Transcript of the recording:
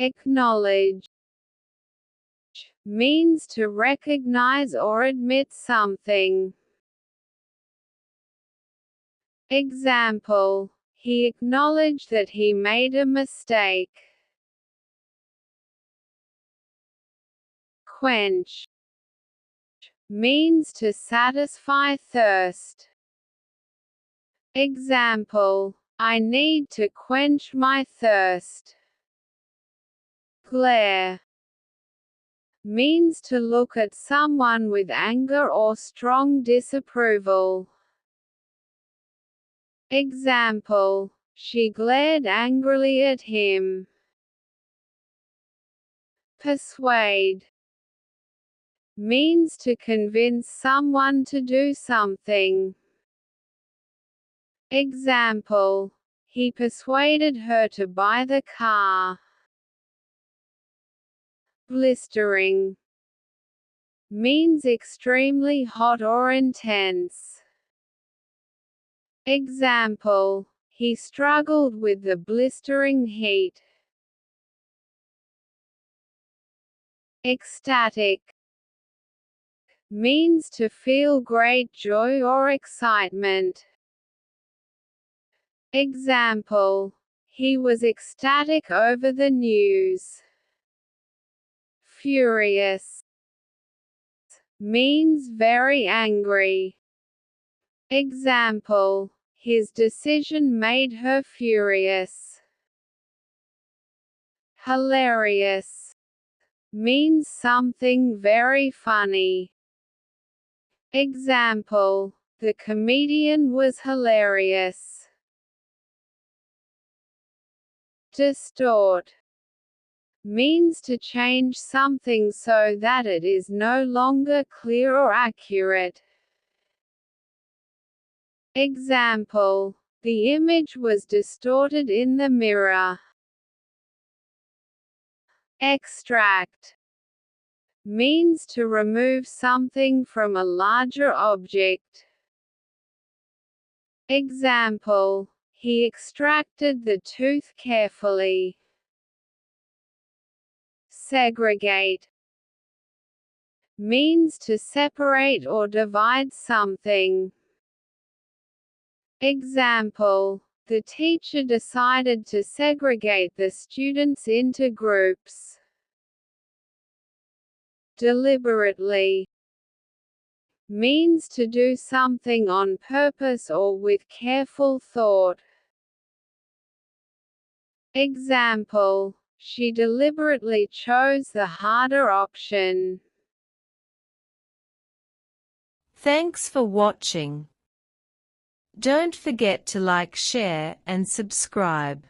Acknowledge means to recognize or admit something. Example: he acknowledged that he made a mistake. Quench means to satisfy thirst. Example: I need to quench my thirst. Glare means to look at someone with anger or strong disapproval. Example: she glared angrily at him. Persuade means to convince someone to do something. Example: he persuaded her to buy the car. Blistering means extremely hot or intense. Example: he struggled with the blistering heat. Ecstatic means to feel great joy or excitement. Example: he was ecstatic over the news. Furious means very angry. Example: his decision made her furious. Hilarious means something very funny. Example: the comedian was hilarious. Distort means to change something so that it is no longer clear or accurate. Example: the image was distorted in the mirror. Extract means to remove something from a larger object. Example: he extracted the tooth carefully. Segregate means to separate or divide something. Example: the teacher decided to segregate the students into groups. Deliberately means to do something on purpose or with careful thought. Example: she deliberately chose the harder option. Thanks for watching. Don't forget to like, share, and subscribe.